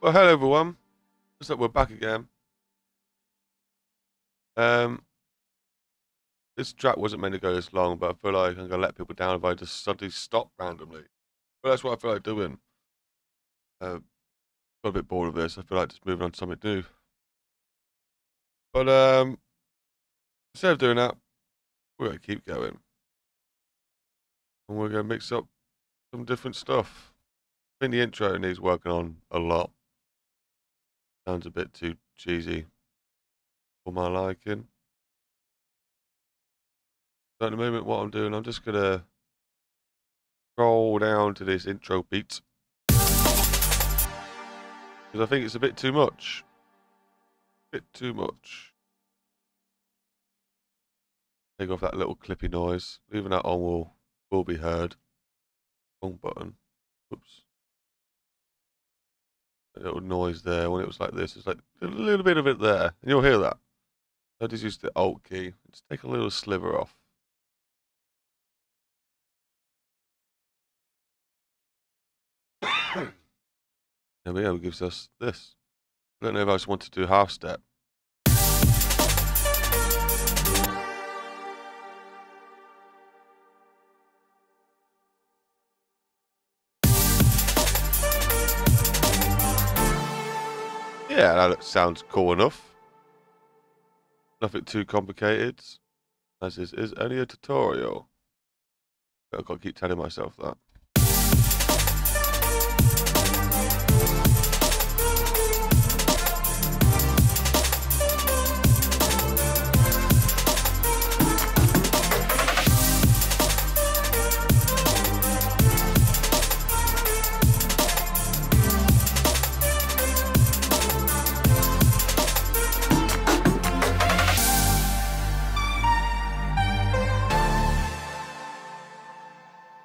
Well, hello everyone. Looks like we're back again. Um, this track wasn't meant to go this long, but I feel like I'm gonna let people down if I just suddenly stop randomly. But that's what I feel like doing. Got a bit bored of this. I feel like just moving on to something new. But instead of doing that, we're gonna keep going, and we're gonna mix up some different stuff. I think the intro needs working on a lot. Sounds a bit too cheesy for my liking. So at the moment, what I'm doing, I'm just gonna scroll down to this intro beat because I think it's a bit too much. Bit too much. Take off that little clippy noise. Leaving that on will be heard. Wrong button. Oops. A little noise there. When it was like this, it's like a little bit of it there, and you'll hear that. I just use the Alt key. Just take a little sliver off. There we go. It gives us this. I don't know if I just want to do half step. Yeah, that sounds cool enough. Nothing too complicated. As this is only a tutorial. I've got to keep telling myself that.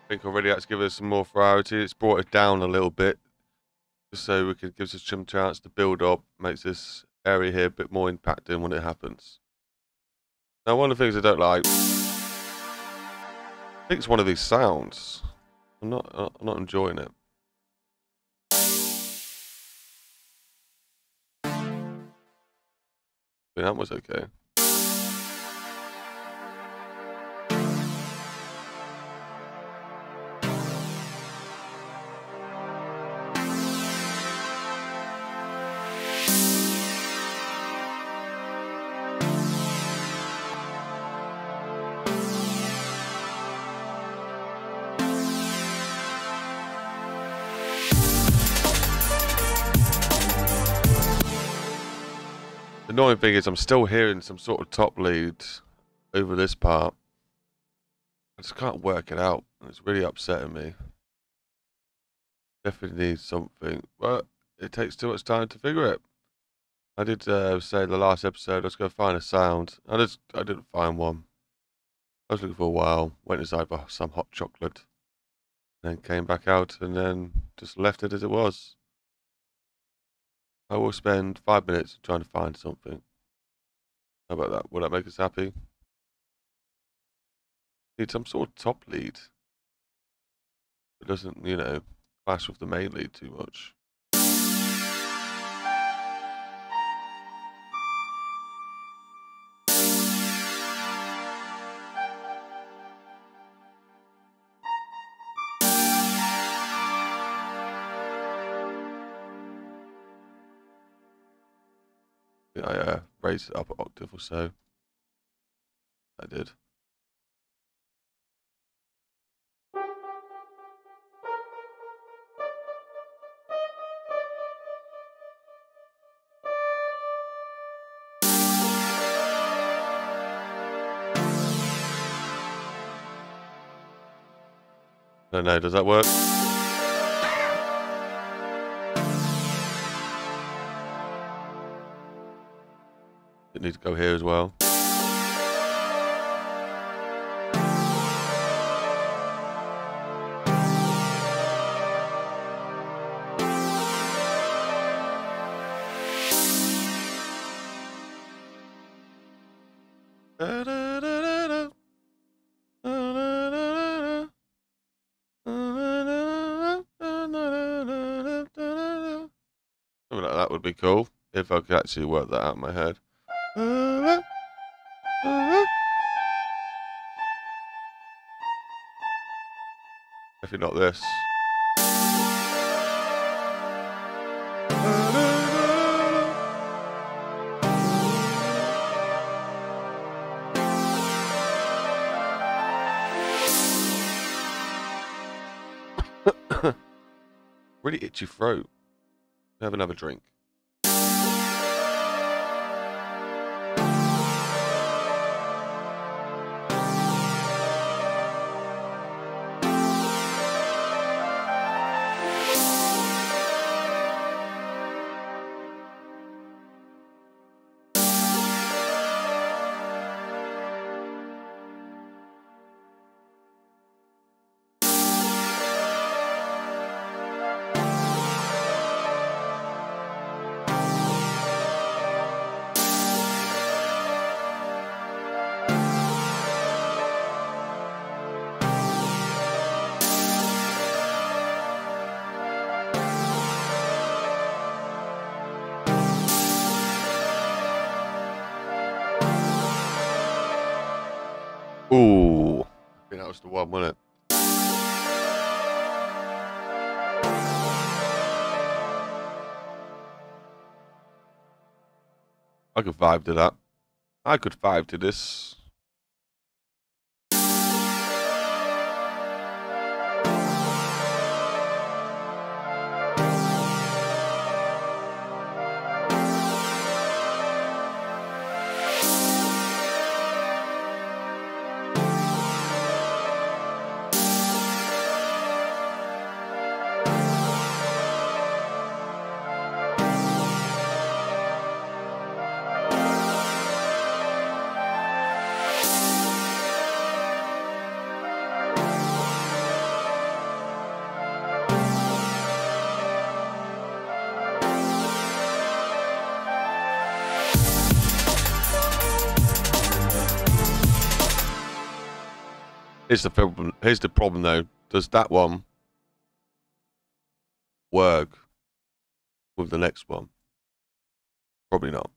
I think already that's given us some more variety. It's brought it down a little bit, just so we could give us some chance to build up. Makes this area here a bit more impacting when it happens. Now, one of the things I don't like, I think it's one of these sounds. I'm not enjoying it. But that was okay. The annoying thing is I'm still hearing some sort of top lead over this part. I just can't work it out. It's really upsetting me. Definitely need something, but it takes too much time to figure it. I did say in the last episode I was going to find a sound. I didn't find one. I was looking for a while, went inside for some hot chocolate, then came back out and then just left it as it was. I will spend 5 minutes trying to find something. How about that? Will that make us happy? Need some sort of top lead. It doesn't, clash with the main lead too much. I raised it up an octave or so. I did. I don't know, does that work? It needs to go here as well. would be cool if I could actually work that out in my head. If not this. Really itchy throat. Have another drink. Ooh, I think that was the one, wasn't it? I could vibe to that. I could vibe to this. Here's the problem though. Does that one work with the next one? Probably not.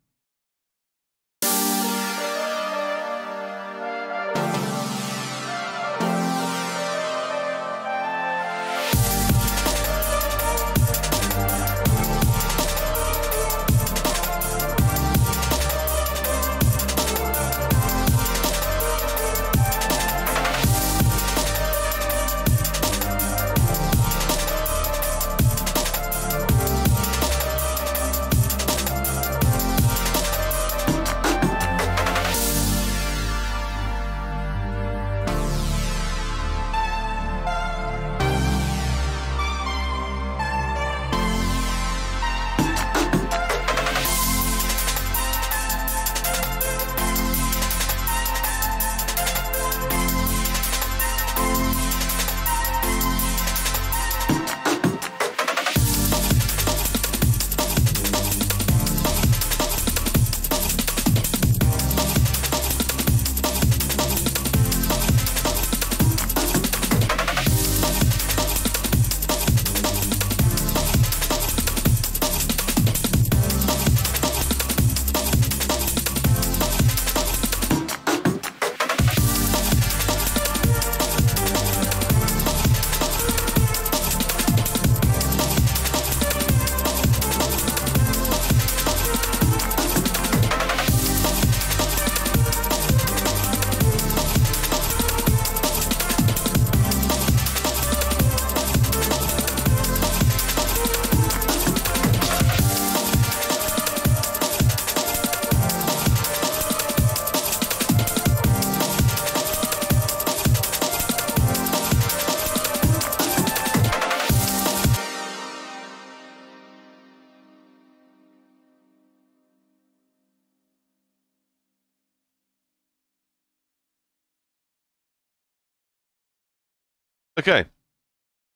Okay.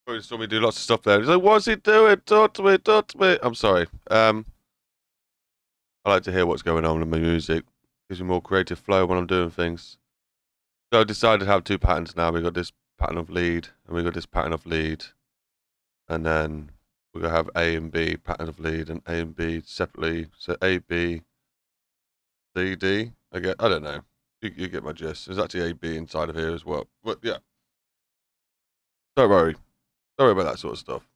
You saw me do lots of stuff there. He's like, what's he doing? Talk to me, talk to me. I'm sorry. I like to hear what's going on in my music. Gives me more creative flow when I'm doing things. So I decided to have two patterns now. We got this pattern of lead, and we got this pattern of lead. And then we're going to have A and B, pattern of lead, and A and B separately. So A, B, C, D. I don't know. You get my gist. There's actually A, B inside of here as well. But yeah. Don't worry. Don't worry about that sort of stuff.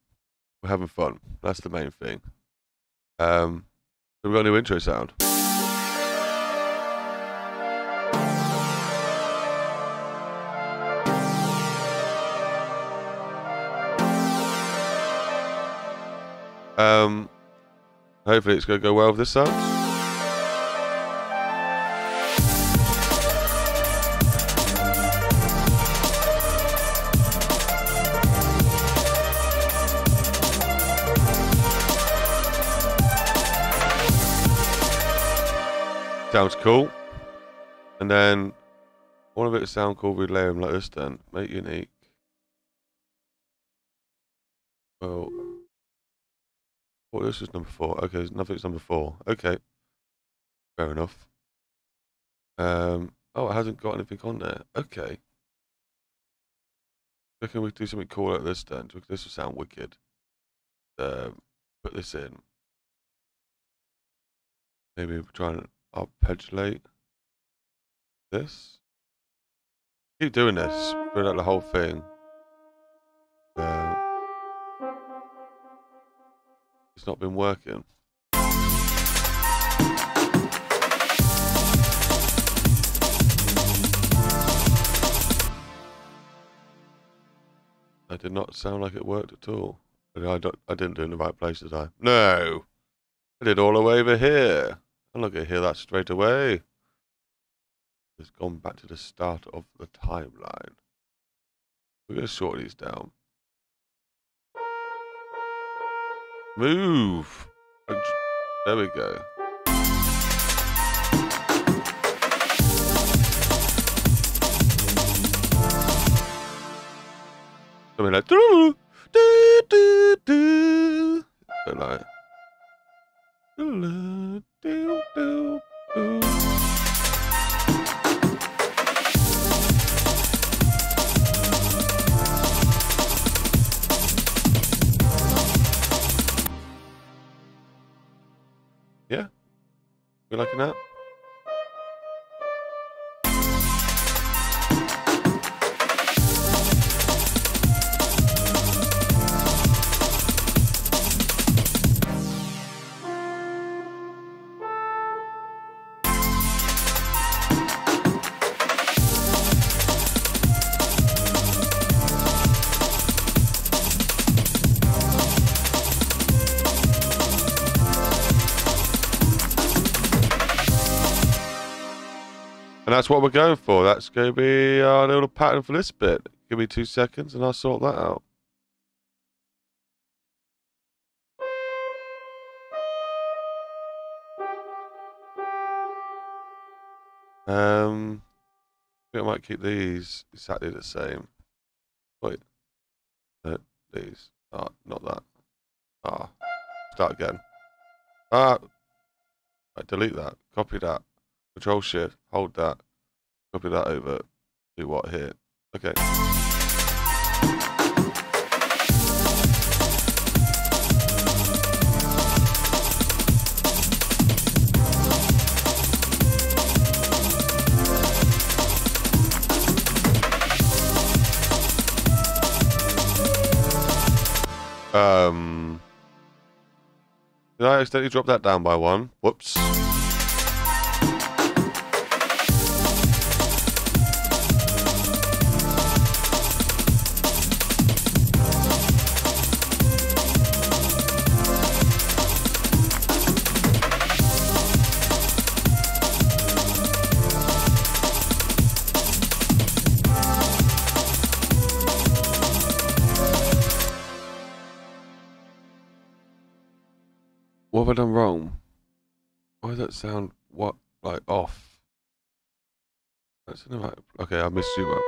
We're having fun. That's the main thing. So we've got a new intro sound. Hopefully it's going to go well with this sound. Sounds cool. And then I want a bit of sound cool, we layer them like this then. Make unique. Well, this is number 4. Okay, nothing's number 4. Okay. Fair enough. Oh, it hasn't got anything on there. Okay. Can we do something cool like this then? This will sound wicked. Put this in. Maybe we're trying to arpeggiate this. Keep doing this. Put out the whole thing. It's not been working. That did not sound like it worked at all. I didn't do it in the right place, did I? No! I did all the way over here. I'm not going to hear that straight away. It's gone back to the start of the timeline. We're going to sort these down. Move! There we go. Something like do do do do. So like do do do do. Yeah, you liking that? And that's what we're going for. That's going to be our little pattern for this bit. Give me 2 seconds and I'll sort that out. I think I might keep these exactly the same. Wait. No, these. Ah, not that. Ah. Start again. Ah. Right, delete that. Copy that. Control Shift, hold that, copy that over, do what here? Okay. Did I accidentally drop that down by 1? Whoops. What have I done wrong? Why does that sound like off? That's in the right. Okay, I missed you out.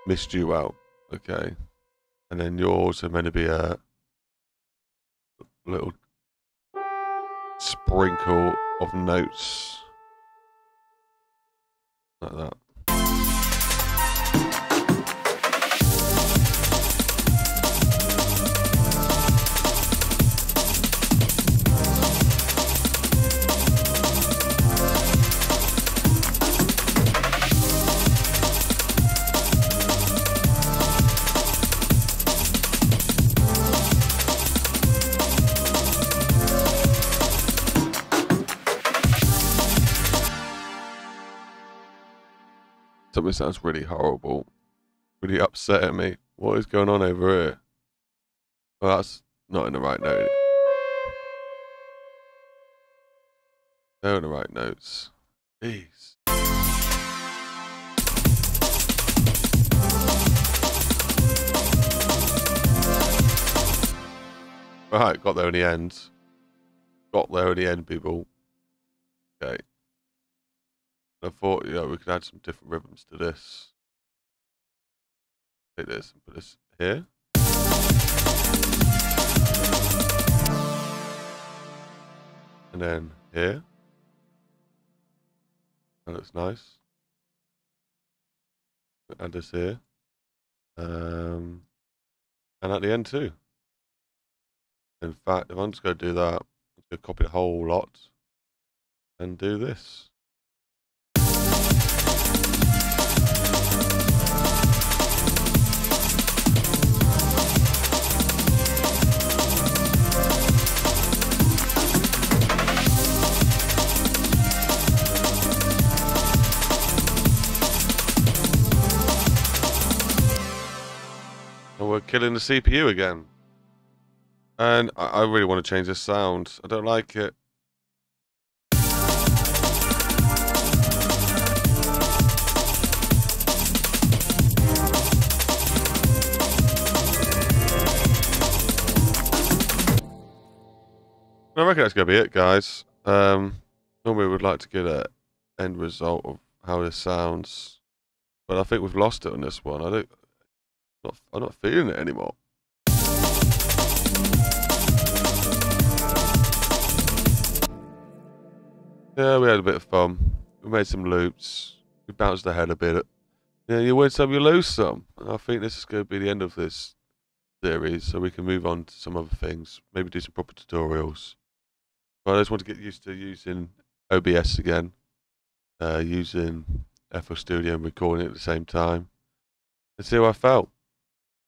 Missed you out. Okay, and then you're also meant to be a little sprinkle of notes like that. Something sounds really horrible. Really upsetting me. What is going on over here? Well, that's not in the right note. They're in the right notes. Jeez. Right, got there in the end. Got there in the end, people. Okay. I thought, we could add some different rhythms to this. Take this and put this here. And then here. That looks nice. Add this here. And at the end too. In fact, if I'm just going to do that, I'm going to copy the whole lot and do this. And we're killing the CPU again. And I really want to change this sound. I don't like it. I reckon that's going to be it, guys. Normally we would like to get an end result of how this sounds. But I think we've lost it on this one. I'm not feeling it anymore. Yeah, we had a bit of fun. We made some loops. We bounced the head a bit. Yeah, you win some, you lose some. I think this is going to be the end of this series, so we can move on to some other things. Maybe do some proper tutorials. But I just want to get used to using OBS again. Using FL Studio and recording it at the same time. And see how I felt.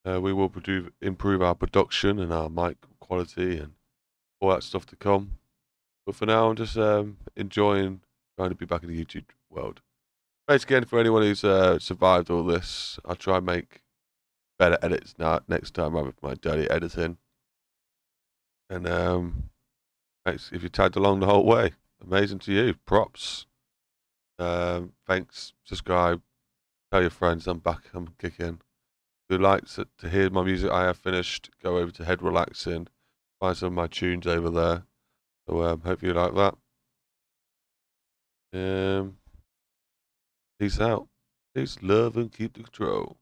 We will improve our production and our mic quality and all that stuff to come. But for now, I'm just enjoying trying to be back in the YouTube world. Thanks again for anyone who's survived all this. I'll try and make better edits next time rather than my dirty editing. And thanks if you tagged along the whole way. Amazing to you. Props. Thanks. Subscribe. Tell your friends I'm back. I'm kicking. If you'd like to hear my music I have finished, go over to Head Relaxing. Find some of my tunes over there. So hope you like that. Peace out. Peace, love, and keep the control.